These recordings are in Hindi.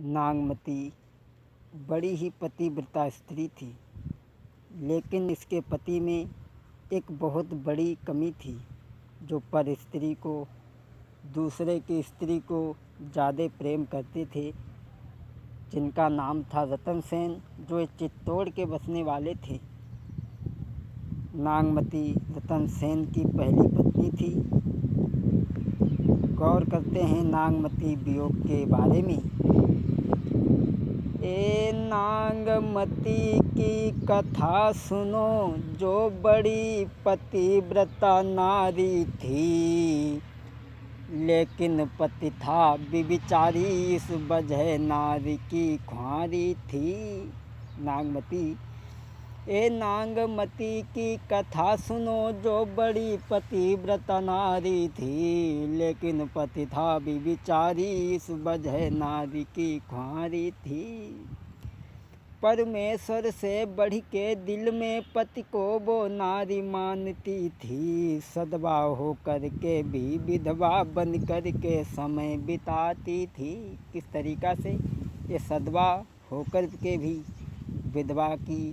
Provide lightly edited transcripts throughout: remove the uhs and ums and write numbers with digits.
नागमती बड़ी ही पतिव्रता स्त्री थी, लेकिन इसके पति में एक बहुत बड़ी कमी थी जो पर स्त्री को, दूसरे की स्त्री को ज़्यादा प्रेम करते थे, जिनका नाम था रतन सेन, जो चित्तौड़ के बसने वाले थे। नागमती रतन सेन की पहली पत्नी थी। गौर करते हैं नागमती वियोग के बारे में। ए नागमती की कथा सुनो, जो बड़ी पतिव्रता नारी थी, लेकिन पति था व्यभिचारी, इस वजह नारी की ख्वारी थी। नागमती ए नागमती की कथा सुनो, जो बड़ी पतिव्रता नारी थी, लेकिन पति था व्यभिचारी, इस वजह नारी की ख्वारी थी। परमेश्वर से बढ़ के दिल में पति को वो नारी मानती थी। सदवा हो कर के भी विधवा बन कर के समय बिताती थी। किस तरीक़ा से? ये सदवा होकर के भी विधवा की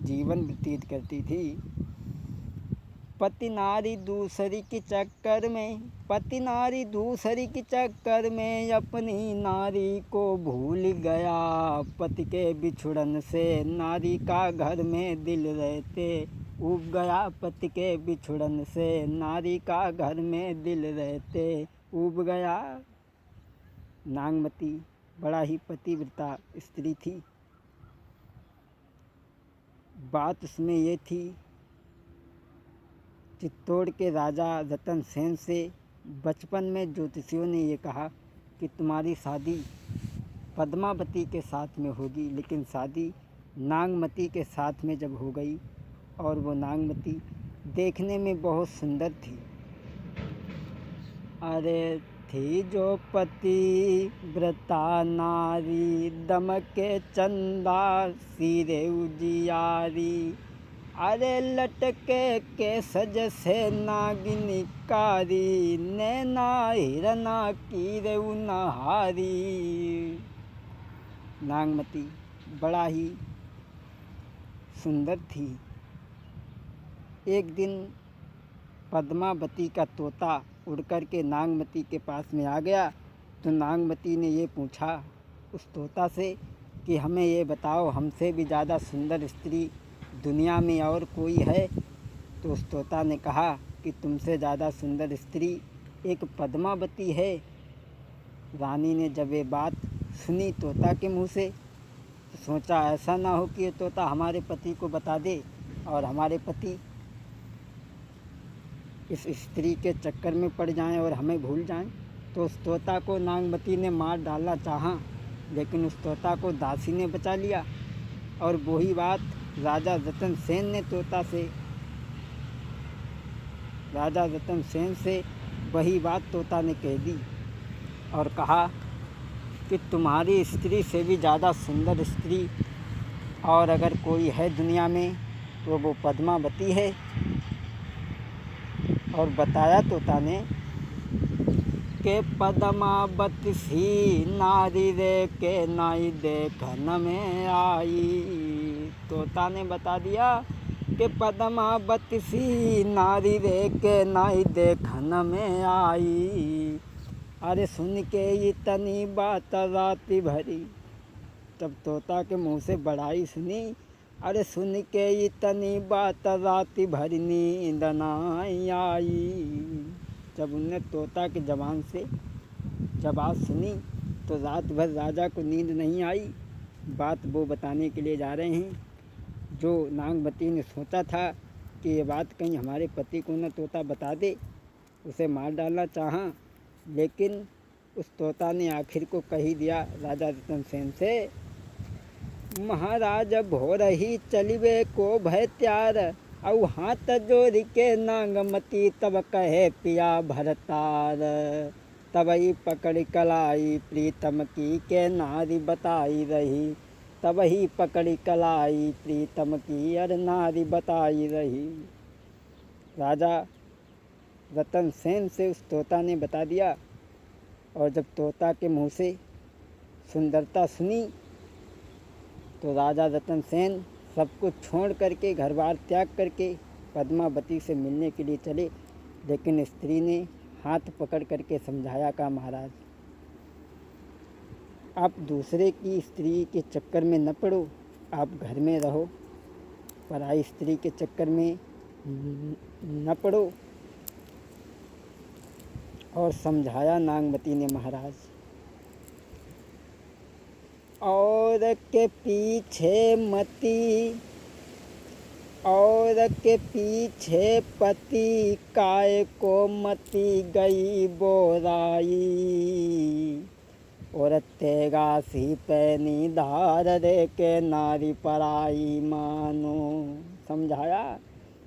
जीवन व्यतीत करती थी। पति नारी दूसरी के चक्कर में, पति नारी दूसरी के चक्कर में अपनी नारी को भूल गया। पति के बिछुड़न से नारी का घर में दिल रहते ऊब गया। पति के बिछुड़न से नारी का घर में दिल रहते ऊब गया। नागमती बड़ा ही पतिव्रता स्त्री थी। बात उसमें ये थी, चित्तौड़ के राजा रतन सेन से बचपन में ज्योतिषियों ने ये कहा कि तुम्हारी शादी पद्मावती के साथ में होगी, लेकिन शादी नागमती के साथ में जब हो गई, और वो नागमती देखने में बहुत सुंदर थी। अरे थी जो पतिव्रता नारी, दमके चंदा सिरे उजियारी। अरे लटके के सज से नागिनी कारी, नैना हिरना की रेउ नहारी। नागमती बड़ा ही सुंदर थी। एक दिन पद्मावती का तोता उड़ कर के नागमती के पास में आ गया, तो नागमती ने ये पूछा उस तोता से कि हमें ये बताओ, हमसे भी ज़्यादा सुंदर स्त्री दुनिया में और कोई है? तो उस तोता ने कहा कि तुमसे ज़्यादा सुंदर स्त्री एक पद्मावती है। रानी ने जब ये बात सुनी तोता के मुँह से, तो सोचा ऐसा ना हो कि ये तोता हमारे पति को बता दे और हमारे पति इस स्त्री के चक्कर में पड़ जाएं और हमें भूल जाएं। तो उस तोता को नागमती ने मार डालना चाहा, लेकिन उस तोता को दासी ने बचा लिया। और वही बात राजा रतन सेन से वही बात तोता ने कह दी और कहा कि तुम्हारी स्त्री से भी ज़्यादा सुंदर स्त्री और अगर कोई है दुनिया में तो वो पद्मावती है। और बताया तोता ने के पद्मावती सी नारी रे, के नाई देखन में आई। तोता ने बता दिया कि पद्मावती सी नारी रे, के नाई देखन में आई। अरे सुन के इतनी बात राती भरी, तब तोता के मुँह से बड़ाई सुनी। अरे सुन के इतनी बात राती भर नींद ना आई। जब उनने तोता की ज़बान से जब बात सुनी तो रात भर राजा को नींद नहीं आई। बात वो बताने के लिए जा रहे हैं जो नागमती ने सोचा था कि ये बात कहीं हमारे पति को न तोता बता दे, उसे मार डालना चाहा, लेकिन उस तोता ने आखिर को कही दिया राजा रतन सेन से, महाराज भोर ही चलिवे को भय त्यार, औ हाथ जोड़ के नागमती तब कहे पिया भरतार। तबही पकड़ कलाई प्रीतम की के नारी बताई रही, तबही पकड़ कलाई प्रीतम की अर नारी बताई रही। राजा रतन सेन से उस तोता ने बता दिया, और जब तोता के मुँह से सुंदरता सुनी तो राजा रतन सेन सब कुछ छोड़ करके, घर बार त्याग करके पद्मावती से मिलने के लिए चले। लेकिन स्त्री ने हाथ पकड़ करके समझाया, कहा महाराज आप दूसरे की स्त्री के चक्कर में न पड़ो, आप घर में रहो, पराई स्त्री के चक्कर में न पड़ो। और समझाया नागमती ने महाराज, और के पीछे मती, और के पीछे पति, काय को मती गई बोराई, और तेगा सी पैनी धार रे के नारी पराई मानो। समझाया,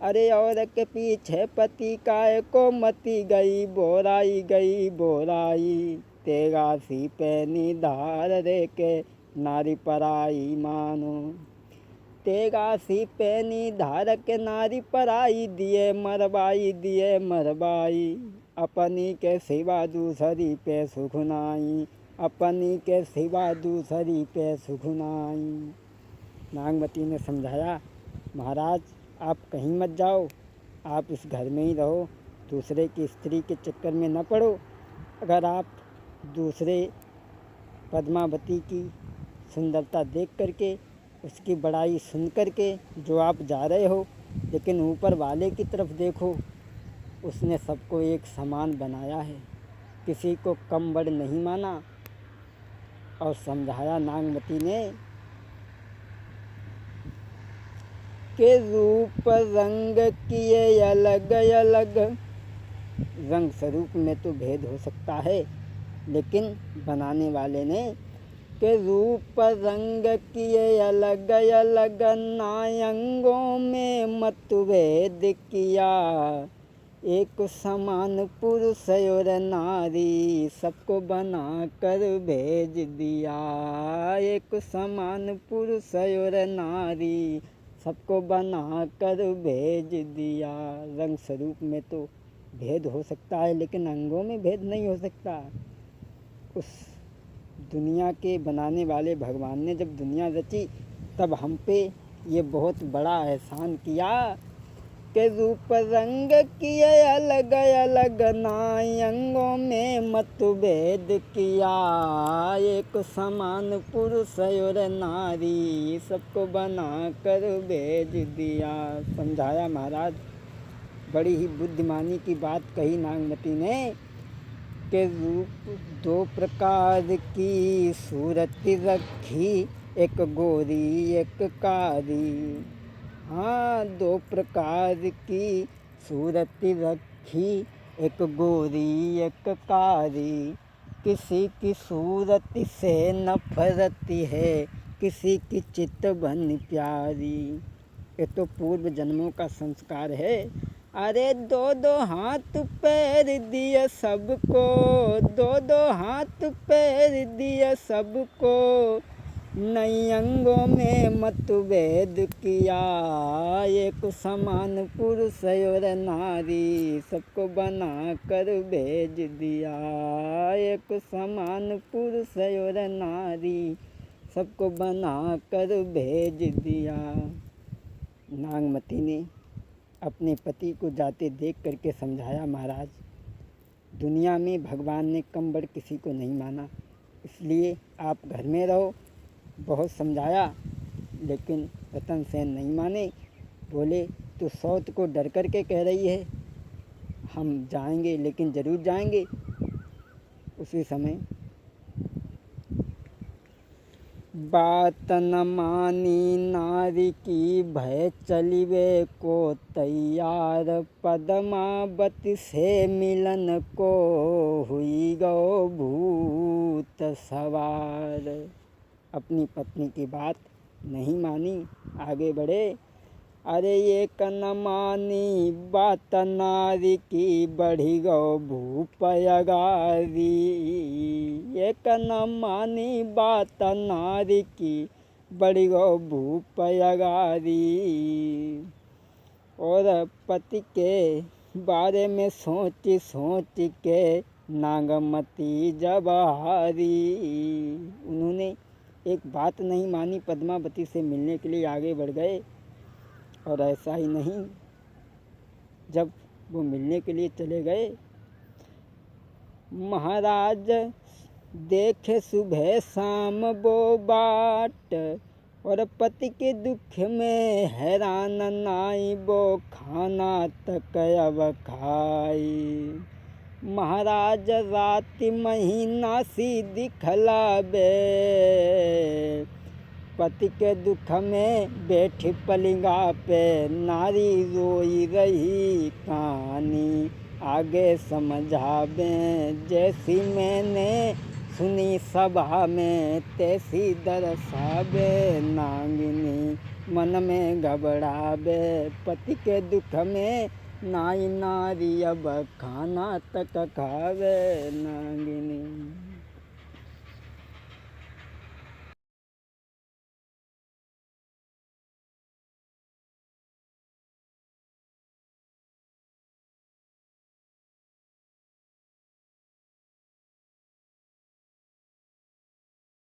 अरे और के पीछे पति, काय को मती गई बोराई, गई बोराई, तेगा सी पैनी धार रे के नारी पराई मानो। तेगा सी पैनी धार के नारी पराई, दिए मरबाई, दिए मरबाई, अपनी के सिवा दूसरी पे सुख नाई, अपनी के सिवा दूसरी पे सुख नाई। नागमती ने समझाया, महाराज आप कहीं मत जाओ, आप इस घर में ही रहो, दूसरे की स्त्री के चक्कर में न पड़ो। अगर आप दूसरे पद्मावती की सुंदरता देख करके, उसकी बड़ाई सुन करके जो आप जा रहे हो, लेकिन ऊपर वाले की तरफ देखो, उसने सबको एक समान बनाया है, किसी को कम बड़ नहीं माना। और समझाया नागमती ने के रूप रंग किए अलग अलग, रंग स्वरूप में तो भेद हो सकता है, लेकिन बनाने वाले ने के रूप रंग किए अलग अलग, नायंगों में मतभेद किया, एक समान पुरुष और नारी, सबको बना कर भेज दिया, एक समान पुरुष और नारी, सबको बना कर भेज दिया। रंग स्वरूप में तो भेद हो सकता है, लेकिन अंगों में भेद नहीं हो सकता। उस दुनिया के बनाने वाले भगवान ने जब दुनिया रची, तब हम पे ये बहुत बड़ा एहसान किया के रूप रंग किए अलग अलग, नायंगों में मतभेद किया, एक समान पुरुष और नारी, सबको बना कर भेज दिया। समझाया महाराज, बड़ी ही बुद्धिमानी की बात कही नागमती ने के रूप दो प्रकार की सूरत रखी, एक गोरी एक कारी। हाँ, दो प्रकार की सूरत रखी, एक गोरी एक कारी, किसी की सूरत से नफरत है, किसी की चित बन प्यारी। ये तो पूर्व जन्मों का संस्कार है। अरे दो दो हाथ पैर दिए सबको, दो दो हाथ पैर दिए सबको, नई अंगों में मतभेद किया, एक समान पुरुष और नारी, सबको बना कर भेज दिया, एक समान पुरुष और नारी, सबको बना कर भेज दिया। नागमती ने अपने पति को जाते देख करके समझाया, महाराज दुनिया में भगवान ने कम बड़ किसी को नहीं माना, इसलिए आप घर में रहो। बहुत समझाया, लेकिन रतन सेन नहीं माने। बोले तो सौत को डर करके कह रही है, हम जाएंगे लेकिन ज़रूर जाएंगे। उसी समय बात न मानी नारी की, भय चलिवे को तैयार, पद्मावती से मिलन को हुई गो भूत सवार। अपनी पत्नी की बात नहीं मानी, आगे बढ़े। अरे ये न मानी बात नारी की, बढ़ी गो भूप अगारी, एक न मानी बात नारी की, बढ़ी गो भूप अगारी। और पति के बारे में सोच सोच के नागमती जब हारी। उन्होंने एक बात नहीं मानी, पद्मावती से मिलने के लिए आगे बढ़ गए। और ऐसा ही नहीं, जब वो मिलने के लिए चले गए, महाराज देखे सुबह शाम वो बाट, और पति के दुख में हैरान नाई, वो खाना तक अब खाई। महाराज रात महीना सी दिखलावे, पति के दुख में बैठी पलिंगा पे, नारी रोई रही कहानी आगे समझावे। जैसी मैंने सुनी सभा में, तैसी दर्शावे नागिनी मन में घबरावे। पति के दुख में नाई नारी अब खाना तक खावे नागिनी।